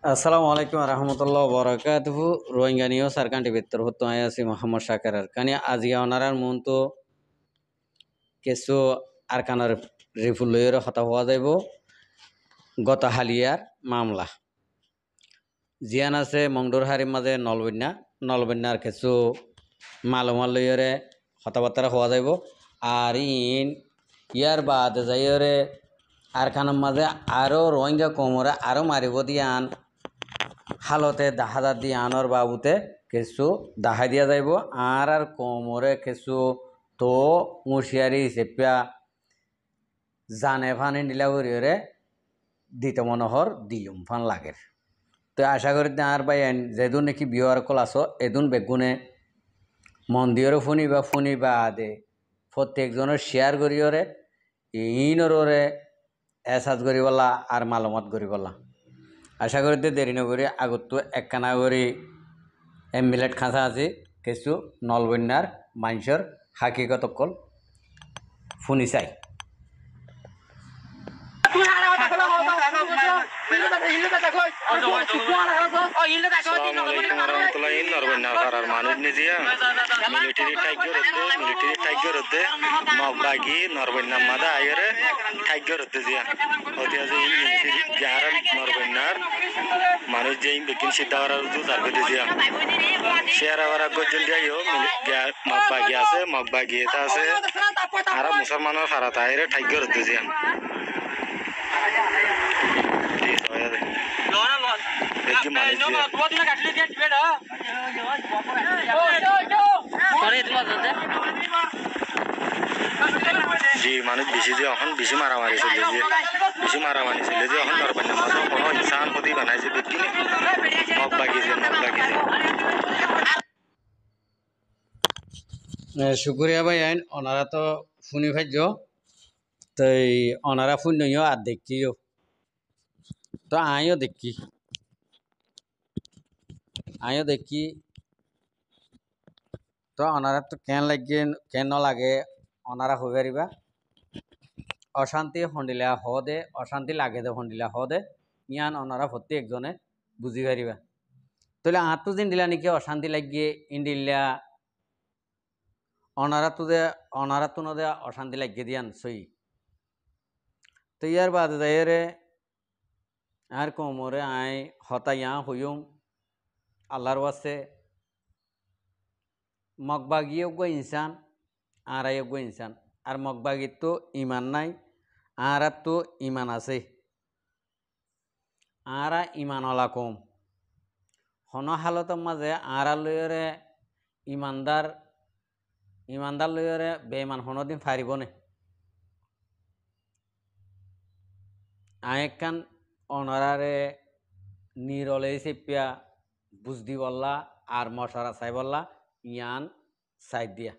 আসসালামু আলাইকুম রহমতুল্লাহ বরকাতুহু রোহিঙ্গা নিয়েও সারকান টিভিত্তর হতো আছি মোহাম্মদ শাকেরার কানি আজিয়া ওনারার মন তো কিছু আরকানের রিফুলয়ের হতা হওয়া যাইব গত হালিয়ার মামলা জিয়ান আছে মংডুর হারির মাঝে নলবন্যার কিছু মালমাল লইয়রে হতাবার্তা হওয়া যাইব আর ইয়ার বাদ যাইয়রে আরকানের মাঝে আরও রোহিঙ্গা কোমরে আরও মারিব দিয়ান হালতে দাহাদার দিয়ে আনর বাবুতে কিছু দাহাই দিয়া যাইব আর কোমরে কিছু তো মুশিয়ারি চেপিয়া জানে ফানি নিলা করিরে দিতে মনোহর দিলুম ফান লাগের তো আশা করি আর বাই যেদুন নাকি বিহার কল আসো এদুন বেগুনে মন্দিরও ফুনিবা দে প্রত্যেকজনের শেয়ার করিওরে ইনরে এসাজ করিবলা আর মালমত করিবলা আশা করি দেরি নগরী আগতো একখানা করে এমবিলেট খাঁচা আছে কিছু নলবন্যার মানুষের হাকিকত অকল শুনি চাই মানুষ নিজে মিলিটারি টাইগর হতে মগবাগি নরবন্যার মাদা আইরে টাইগর হতে জিয়া হতে আছে যারা নরবন্যার মানুষ যে বেকিন সিদ্ধাওয়ার তার হতে জিয়া শেয়ারা ওরা গজল যাইও মগবাগি আছে মগবাগি এটা আছে আর মুসলমানের ফারাত আইরে টাইগর হতে জিয়া জি মানুষ বেশি যে এখন বেশি মারামারি চলে যে বেশি মারামারি চলে যে এখন নরবান্যার মাঝে কোনো ইনসান প্রতি বানাইছে ব্যক্তি মগ বাগিয়েছে শুক্রিয়া ভাই আইন ওনারা তো শুনি ভাজ্য তো ওনারা শুনিও আর দেখিও তো আমিও দেখি তো ওনারা তো কেন লাগে ওনারা হয়ে পারিবা অশান্তি হন্ডিলা হদে অশান্তি লাগে দে হন্ডিলা হদে ইয়ান ওনারা প্রত্যেকজনে বুঝি পারিবা তাহলে আঁতো দিন দিলা নাকি অশান্তি লাগিয়ে ইন্ডিল্লা অনারা তো নদে অশান্তি লাগিয়ে দিয়ান সই তো ইয়ার বাদ যাইরে আর কোমরে আই হতাইয়া হইম আল্লাহর ওয়াসে মগবাগিয়োগ্য ইনসান আর আয়োগ্য ইনসান আর মগবাগির তো ইমান নাই আর তো ইমান আছে আর ইমানওয়ালা কম হন হালতের মাঝে আর লইরে ইমানদার লইরে বেইমান হনদিন ফারিব নে আয়েকান অনারারে নিরলে চেপিয়া বুঝ দি বললা আর মশারা চাই বললা ইয়ান সাইড দিয়া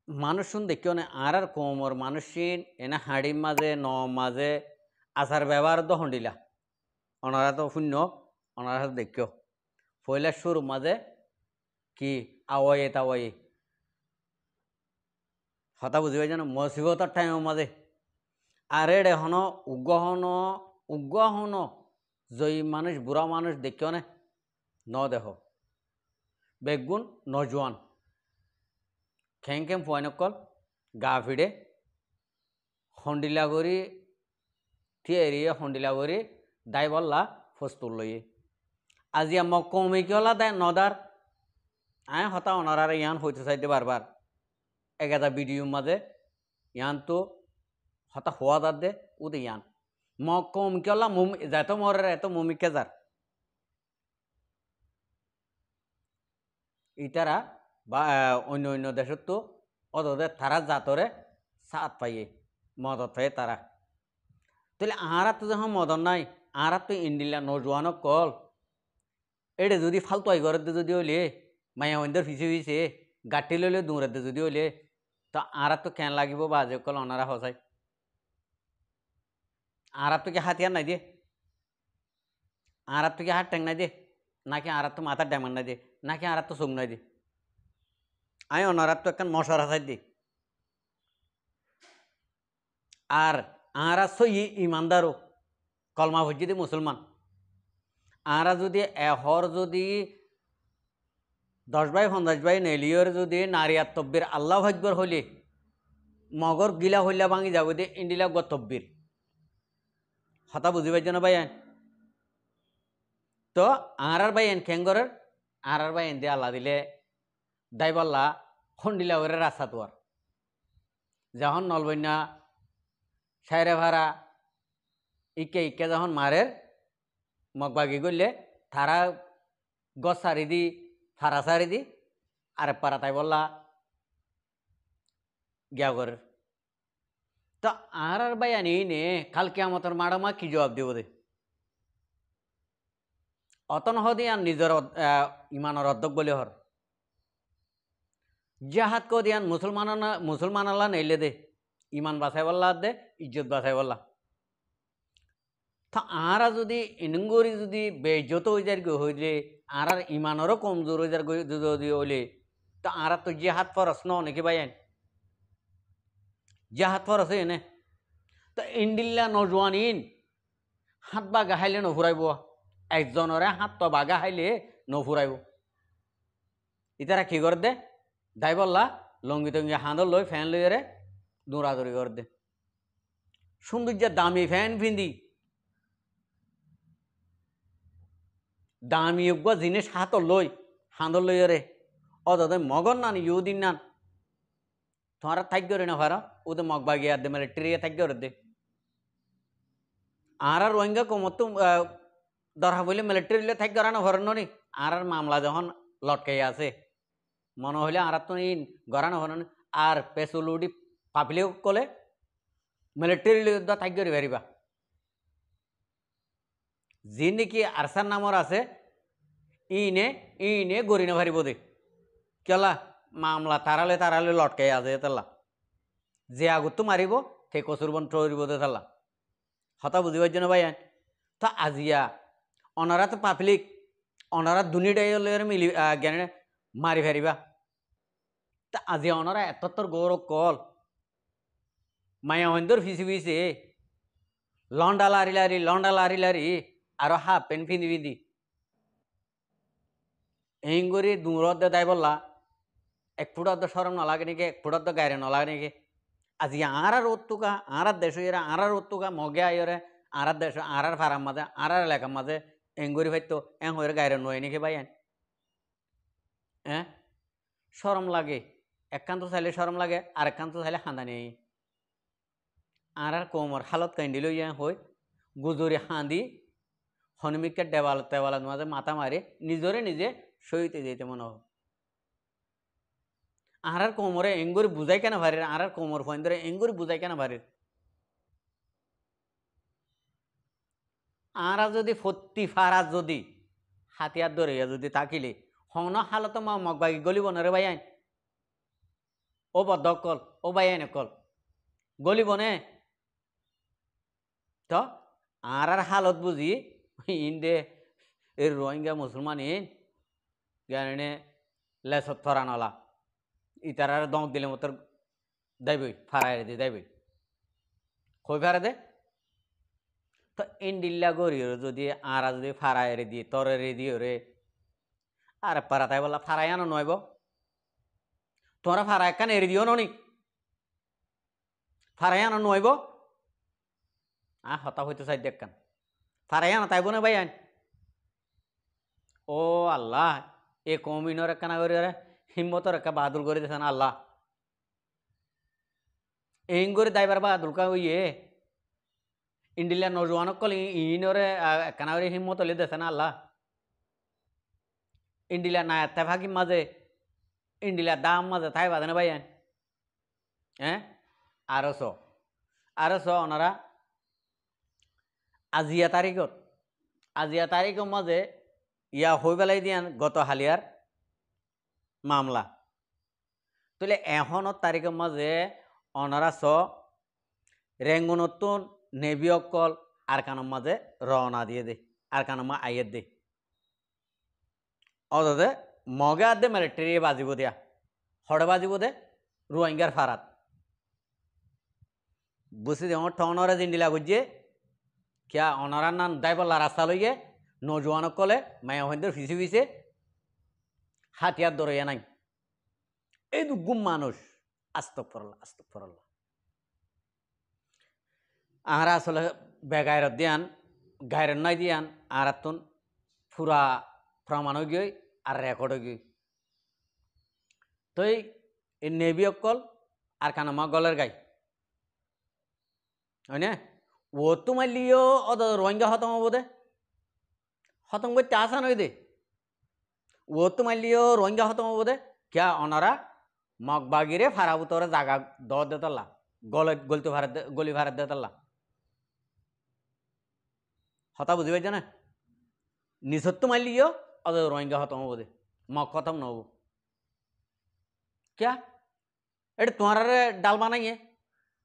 মানুষ শুন দেখিও না আর কোমর মানুষিন এনে হাড়ির মাঝে মাঝে আচার ব্যবহার তো হন্ডিলা ওনারা তো শূন্য ওনারা দেখিও পয়লা সুর মাঝে কি আওয়াইয়ে তাওয়াইয়ে হতা বুঝি পাই জানো মসিবতার টাইমের মাঝে আর এড়ে হন উগ্র হন জয়ী মানুষ বুড়া মানুষ দেখিও না দেহ বেগুন নজওয়ান খেং ফুয়াইনকল গা ফিডে হন্ডিলা করি থিয়ে হন্ডিলা করি দাই বললা ফস্তুর লইয়ে আজি মক কমে কি হলা দায় নদার আয় হতা অনারার ইয়ান হইতে চাইতে বারবার একটা ভিডিওর মাঝে ইয়ান তো হতা হওয়া দার দে উদে ইয়ান মক কম কি হলা যেত মরে এত মমিকে যার ইতারা বা অন্য দেশের তো অতদের তারা জাতরে সাত পাইয়ে মদত পাইয়ে তারা তাহলে আহারা তো যখন মদন নাই আহারা তো ইন্ডিলা নজওয়ানো কল এড়ে যদি ফালতু আই ঘরের যদি হইলে মায়া অন্ধের পিছে গাঁটি লইলে দৌড়াতে যদি হইলে তো আহারা তো কেন লাগিব বাজে কল অনারা হসাই আহারা তো কি হাতিয়ার নাই দিয়ে আহারা তো কি হাত ট্যাং নাই দিয়ে নাকি আহারা তো মাথার ড্যামান নাই দিয়ে নাকি আহারা তো চোখ নাই দিয়ে আমি ওনারা তো একখান মশার হাসাই দিই আর আহারা সই ইমানদারও কলমা ভুজি দি মুসলমান আরা যদি এহর যদি 10 বাই 50 বাই নেলিয়র যদি নারিয়াত তব্বির আল্লাহ আকবর হইলে মগর গিলা হইলা ভাঙি যাব দে ইন্ডিলা গতব্বির হতা বুঝিবার জন্য ভাইয়ান তো আর ভাইয়ান খেঙ্গরের আর ভাইয়ান দিয়ে আল্লাহ দিলে দাইবাল্লা খন্ডিলা করে রাস্তা তোয়ার যখন নলবন্যা সাইরে ভাড়া ইকে ইকে যখন মারের মগবাগি করলে তারা গছ সারি দি ফাড়া সারি দি আর পারা তাই বললা গিয়া করে তো আর ভাইয়ান এই নে কালকে আমাদের মাড়ামা কি জবাব দিব দে অতন হদি আর নিজের ইমানের অর্ধক বলে হর জাহাদ কো দিয়ান মুসলমান আল্লাহ নেইলে দে ইমান বাছাই বললা দে ইজ্জত বাছাই বললা তা আরা যদি ইনঙ্গরি যদি বেজত হয়ে যায় হইলে আর ইমানেরও কমজোর হয়ে যায় যদি হইলে তা আর তো জাহাদ ফরস ন নাকি ভাইয়ান জাহাদ ফরস এনে তো ইন্ডিল্লা নজওয়ানিন হাত বা গাহাইলে নফুরাইব একজনরে হাত তো বাগা হাইলে নফুরাইব ইতারা কি করে দে দাই বললা লঙ্গি টঙ্গি হাঁদর লই ফ্যান লইরে দৌড়াদৌড়ি করে দে সৌন্দর্যের দামি ফ্যান পিন্ধি দামি জিনিস হাতর লই হাঁদর লইরে অত মগন নান ইউদিন নান তোমার থাক করে না ভাড়া ওদের মগ বাগিয়ে দে মানে ট্রিয়ে থাক করে দে আর রোহিঙ্গা কমত ধরা বলে মিলিটারি থাক গড়ানো ভর নি আর মামলা যখন লটকাই আছে মনে হইলে আর তো গড়ানো ভর আর পেসুলুডি পাপিলে কলে মিলিটারি থাক করে বেরিবা যি নাকি আরসার নামর আছে ইনে গড়ি না ভারিব দে কেলা মামলা তারালে লটকাই আছে তাল্লা যে আগত মারিব সে কচুর বন টরিব দে তাল্লা হতা বুঝিবার জন্য ভাই তা আজিয়া অনারা তো পাবলিক অনারা দুনিটাই মিলি জ্ঞানে মারি ফেরিবা তা আজিয়া অনারা এতর গৌরব কল মায়া অন্দর ফিসে লন্ডা লারি লারি আর হাফ প্যান্ট পিন্ধি পিন্ধি হিঙ্গুরি দূরত দাই বললা এক ফুটার তো সরম নলাগে নাকি এক ফুটার তো গায়ে নলাগে নাকি আজি আর ওত্তুকা আর দেশ আর ওত্তুকা মগে আইরে আর দেশ আর ফারাম মাঝে আর এলাকার মাঝে এঙ্গুরি ভাইতো এং হয়ে গায়ে নয় নাকি ভাই সরম লাগে একখান তো চাইলে সরম লাগে আর একখান তো চাইলে হাঁদা নেই আর কোমর হালত কান্দি লই হই গুজরি হাঁদি হনুমিককে দেওয়ালের মাঝে মাথা মারি নিজরে নিজে সইতে যেতে মনে হয় আর কোমরে এঙ্গুরি বুঝাই কেন ভারির আর কোমর ফোন ধরে এঙ্গুরি বুঝাই কেন ভারির আর যদি ফত্তি ফারা যদি হাতিয়ার ধরে যদি তাকিলে হন হালত মা মগবাগি গলিব না রে ভাই আইন ও বদ্ধ কল ও ভাই আইন কল গলিব নে তো আর হালত বুঝি ইন্দে এর রোহিঙ্গা মুসলমান ইন জ্ঞানে লেসত ফরানলা ইতার দমক দিলে মতো দেবই ফারাই দে দেবই কই ফারা দে তো ইন্ডিল্লা গড়িও যদি আর যদি ফারাই দিয়ে তরে দিও রে আর পারা তাই বললা ফারাই আনো নয়ব তোমরা ফারাই কান এড়ে দিও নি ফারাই আনো নয়ব হতা হইতে চাই দেখ কান ফারাই আনো তাইব না ভাই আইন ও আল্লাহ এ কমিনর একখানা করি রে হিম্মতর একটা বাহাদুর করে দিয়েছেন আল্লাহ এই করে দাইবার বাহাদুর কা ইয়ে ইন্ডিলিয়া নজওয়ানক কল ইনরে একখানা করে হিম্মত হলে দিয়েছেন আল্লাহ ইন্ডিলিয়া না এত ভাগি মাঝে ইন্ডিলিয়া দাম মাঝে তাই বাদে না ভাই আরো ওনারা আজিয়া তারিখত মাঝে ইয়া হয়ে পেলাই দিয়ান গত হালিয়ার মামলা তাহলে এখনত তারিখের মাঝে ওনারা রেঙ্গুনতুন নেবি অকল আর কানের মাঝে রওনা দিয়ে দে আর কানের মা আইয়ের দে অদে মগে আর দে মিলিটারি বাজিব দিয়া হড়ে বাজিব দে রোহিঙ্গার ফারাত বুঝি দে টনরে জিন্দিলা বুঝিয়ে কিয়া অনারার নান দাইবল্লা রাস্তা লইয়ে নজওয়ানক কলে মায়া হইন্দের ফিসে ফিসে হাতিয়ার দরইয়া নাই এই দুগুম মানুষ আস্তগফিরুল্লাহ আস্তগফিরুল্লাহ আহারা আসলে বেগায়রত দিয়ান গায়রত নাই দিয়ান আহারাতুন পুরা প্রমাণ গিয়ে আর রেকর্ড গিয়ে তো এই নেবি অকল আর কানামা গলের গাই হয় না ও তো মারলিও অত রোহিঙ্গা খতম হবো দে খতম করতে আসা নই দে ও তো মারলিও রোহিঙ্গা খতম হবো দে কিয়া অনারা মগবাগিরে ফারাবুতরে জাগা দ দেতলা গলতে ভারত গলি ভারত দেতলা হতা বুঝি পাইছ না নিষত্ব মারলিও অত রোহিঙ্গা খতম হবো দে মগ খতম নহব क्या এটা তোমারে ডাল বানাইয়ে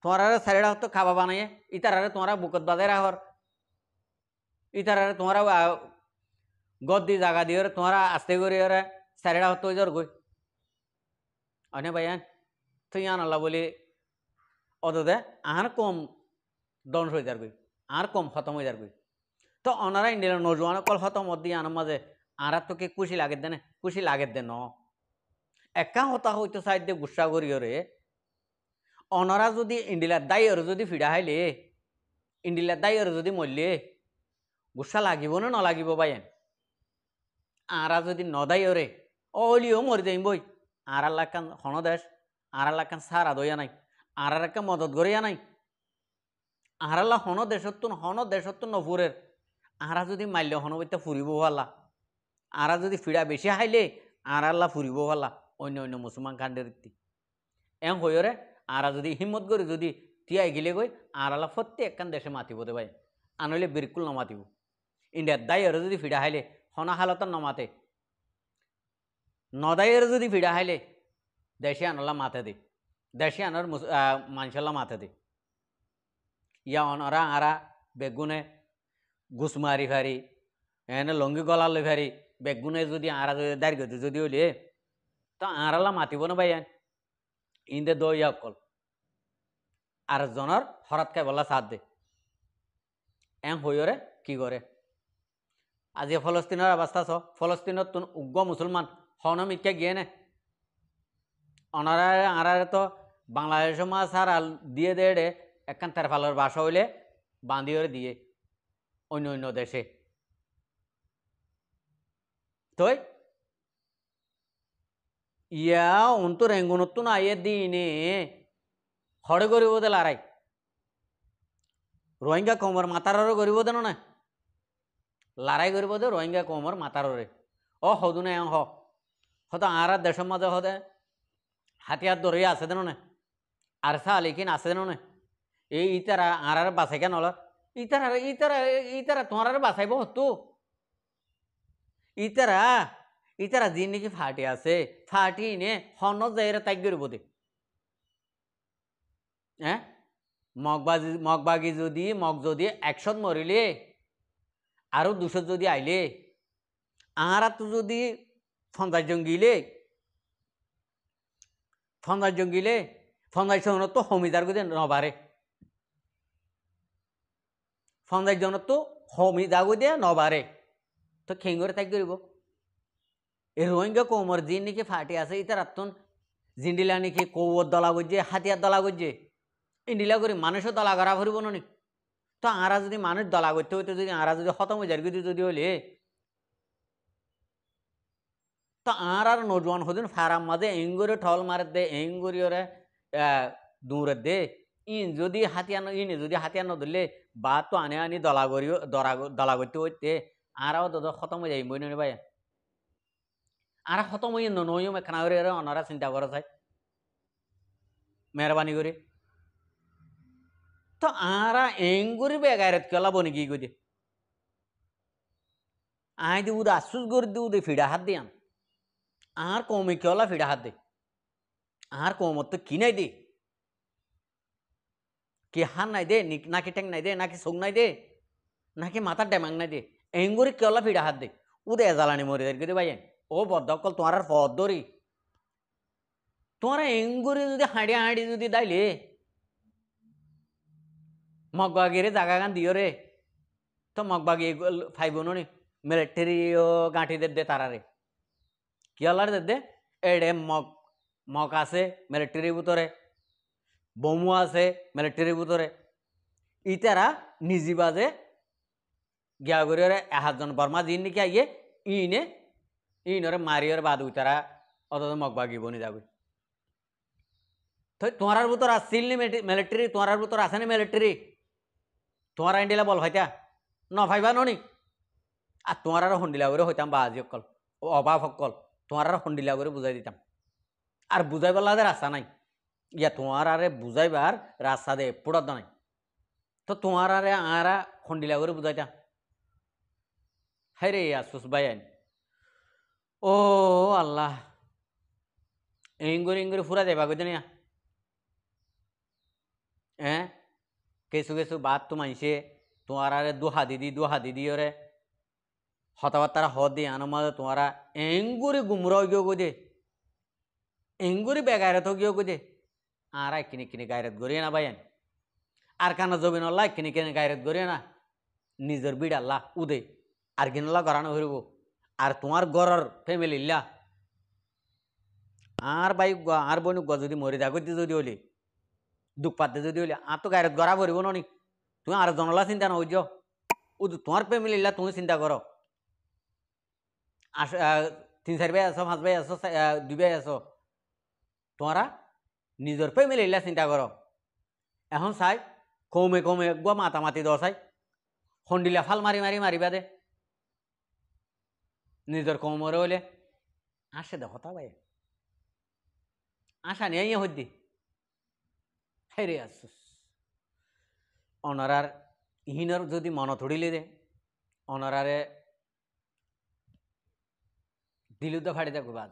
তোমারে সারিডা তো খাবা বানাইয়ে ইতারে তোমারা বুকত বাজায় রাখর ইতারে তোমারা গদ্দি জায়গা দিয়ে তোমারা আস্তে করে সারিডা হতো জোর গই অনে ভাইয়ান তুই আনাল্লা বলি অদে আর কম দংশ হয়ে যার গই আর কম খতম হয়ে যার গই তো অনারা ইন্ডিয়ার নজওয়ান কল খতম দিয়ে আনার মাঝে আর তো কি খুশি লাগে দেনে খুশি লাগে দে ন একা হতা হইতো সাইড দিয়ে গুসা করিওরে অনরা যদি ইন্ডিলার দায়র যদি ফিডা হাইলে ইন্ডিলার দায়র যদি মরলে গুসা লাগিব না নলাগিব বাইন আরা যদি নদায়রে অলিও মরি যাইম বই আর আল্লাহকান হনদেশ আর আল্লাহকান সারা দইয়া নাই আর একটা মদত করিয়া নাই আর আল্লাহ হন দেশত্তুন নফুরের আরা যদি মারলে হনবইতে ফুরিব আল্লাহ আরা যদি ফিডা বেশি হাইলে আর আল্লাহ ফুরিব আল্লাহ অন্য অন্য মুসলমান কাণ্ডের এম হইরে আরা যদি হিম্মত করে যদি তিয়াই গিলে গই আর আল্লাহ প্রত্যেকখান দেশে মাতিব দে ভাই আনলে বিরকুল নমাতিব ইন্ডিয়ার দায়ের যদি ফিডা হাইলে হনা হালত নমাতে নদায়ের যদি ফিডা হাইলে দেশে আনলা মাথে দে দেশে আনার মানুষাল্লা মাথে দে ইয়া অনরা আরা বেগুনে গুসমারি ফারি এনে লঙ্গি গলা লই ফারি বেগুনে যদি আরা যদি দাঁড়িয়ে যদি হইলে তো আরালা মাতিব না ভাই ইন্দে দইয়া অকল আর জনের হঠাৎ খাই বলা সাথ দে এম হইরে কি করে আজি ফলস্তিনের অবস্থা চ ফলস্তিনত উগ্র মুসলমান হনমিকা গিয়ে নে অনারা আরারে তো বাংলাদেশ মাছ আর দিয়ে দে একখান তেরফালের বাসা হইলে বাঁধিয়ে দিয়ে অন্য অন্য দেশে তই ইয়া অন্ত রেঙ্গুনতো না আইয়ে দিনে হড়ে করিব দে লড়াই রোহিঙ্গা কমর মাতাররে করিব দেন না লড়াই করিব দে রোহিঙ্গা কমর মাতাররে ও হদু না হতো আর দেশের মাঝে হদে হাতিয়ার ধরে আছে দেন না আর সা লেকিন আছে দেন না এই ইতারা আর বাসাই কেন ইতারা ইতারা ইতারা তোমার বাসাইব হতো ইতারা ইতারা যে নাকি ফাটি আছে ফাটি নে হন যাইরে তাই করব দে হ্যাঁ মগবাগি যদি মগ যদি 100 মরিলে আরো 200 যদি আইলে আর তো যদি ফন্দাই জঙ্গিলে ফন্দাই জন তো হমিদার গদে নবারে ফন্দাই জন তো হমিদা গদে নবারে তো খেঙ্গরে তাই করব এই রোহিঙ্গা কোমর যে নাকি ফাটি আছে ইতার আত্মন জিন্ডিলা নাকি কৌর দলা গজে হাতিয়ার দলা গজে ইন্ডিলা করে মানুষও দলা করা ফুরিব নি তো আরা যদি মানুষ দলা করতে হইতে যদি আরা যদি খতম হয়ে যায় যদি হলে তো আর নজওয়ান হদিন ফারাম মাঝে এঙ্গুরে ঠল মারে দে এঙ্গুরিওরে দূরে দে ইন যদি হাতিয়ানো ইনে যদি হাতিয়ানো ধরলে বা তো আনে আনি দলা করিও দলা করতে হইতে আরাও তো খতম হয়ে যাই বই নি ভাই আর খতম হয়ে নইম এখানা করে অনারা চিন্তা করা চাই মেহরবানি করে তো আরা এঙ্গুরি বেগায়রত কেলা বনি কি কই দে আই দি উদা আশুস করে দি উদে ফিডা হাত দিয়ান আর কমে কেলা ফিডা হাত দে আর কমত তো কি নাই দে কি হান নাই দে নাকি টেং নাই দে নাকি চোখ নাই দে নাকি মাথার ডেমাং নাই দে এঙ্গুরি কেলা ফিডা হাত দে উদে জ্বালানি মরে দে ভাই ও বদ্ধকল তোমার আর পদ ধরি তোমার এঙ্গুরি যদি হাঁড়িয়া হাঁড়ি যদি দাইলে মগবাগিরে জাগা গান দিও রে তো মগবাগি ফাইব নি মিলিটারিও গাঁঠি দে তারারে কি হলার দে এডে মগ আছে মিলিটারির ভিতরে বোমু আছে মিলিটারির ভিতরে ইতারা নিজি বাজে গিয়া করে এহাজন বর্মা দিন নাকি আইয়ে ইনরে মারিয়র বাদ তারা অত মগবাগি বনি যাবে তো তোমার ভিতর আসছিল নি মিলিটারি তোমার ভিতর আছে না মিলিটারি তোমার ইন্ডিয়া বল হইতা ন ভাইবা নি আর তোমার হন্ডিলা করে হইতাম বাজি অকল ও অভাব অকল তোমার হন্ডিলা করে বুঝাই দিতাম আর বুঝাইবার লাগে রাস্তা নাই ইয়া তোমার আরে বুঝাইবার রাস্তা দে পড়ার নাই তো তোমার আরে আরা হন্ডিলা করে বুঝাইতাম হাই রে আসুস বাইন ও আল্লাহ ইঙ্গুরি ফুরা যাবা কই দিনিয়া হ্যাঁ কিছু কিছু বাদ তো মানছে তোমার আরে দুহা দিদি ওরে হতাবার্তারা হদ দিয়ে আনো মাঝে তোমারা এঙ্গুরি গুমরাও গিয়েও গো দে এঙ্গুরি বেগায়রত গিয়েও গো দে আর কিনে গায়রত গড়িয়ে না ভাইয়ান আর কানা জবিন আল্লাহ কিনে গায়রত গড়িয়ে না নিজের বিড আল্লাহ উদে আর কিনল্লা গড়ানো হইব আর তোমার গড়র ফ্যামিলি ইল্লা আর ভাই আর বনু গ যদি মরি দাগতি যদি হলি দুঃখ পাতে যদি হলি আর তো গায়রত গড়া ভরিব নি তুমি আর জনলা চিন্তা না হইজ তোমার ফ্যামিলি ইল্লা তুমি চিন্তা করো আস 3-4 ভাই আছো 5 ভাই আছো 2 ভাই আছো তোমরা নিজের ফ্যামিলি ইল্লা চিন্তা করো এখন চাই কমে একবার মাতামাতি দর চাই হন্ডিলা ফাল মারিবা দে নিজের কমরে হইলে আসে দেখো তা ভাই আশা নিয়ে হদ্দি হেরে আসুস অনারার ইহিনর যদি মন থড়িলে দে অনারারে দিলুদ্দ ফাড়ি দেখো বাজ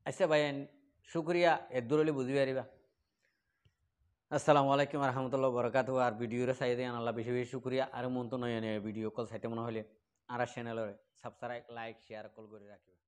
আচ্ছা ভাই শুক্রিয়া এর দূরলে বুঝি পারিবা আসসালামু আলাইকুম রহমতুল্লাহ বরকাত আর ভিডিওরে চাই দিয়ে আনাল্লাহ বেশি বেশি শুক্রিয়া আর মন তো নয় ভিডিও কল চাইতে মনে হলে আর চ্যানেলের সাবস্ক্রাইব লাইক শেয়ার কল করে রাখিবা।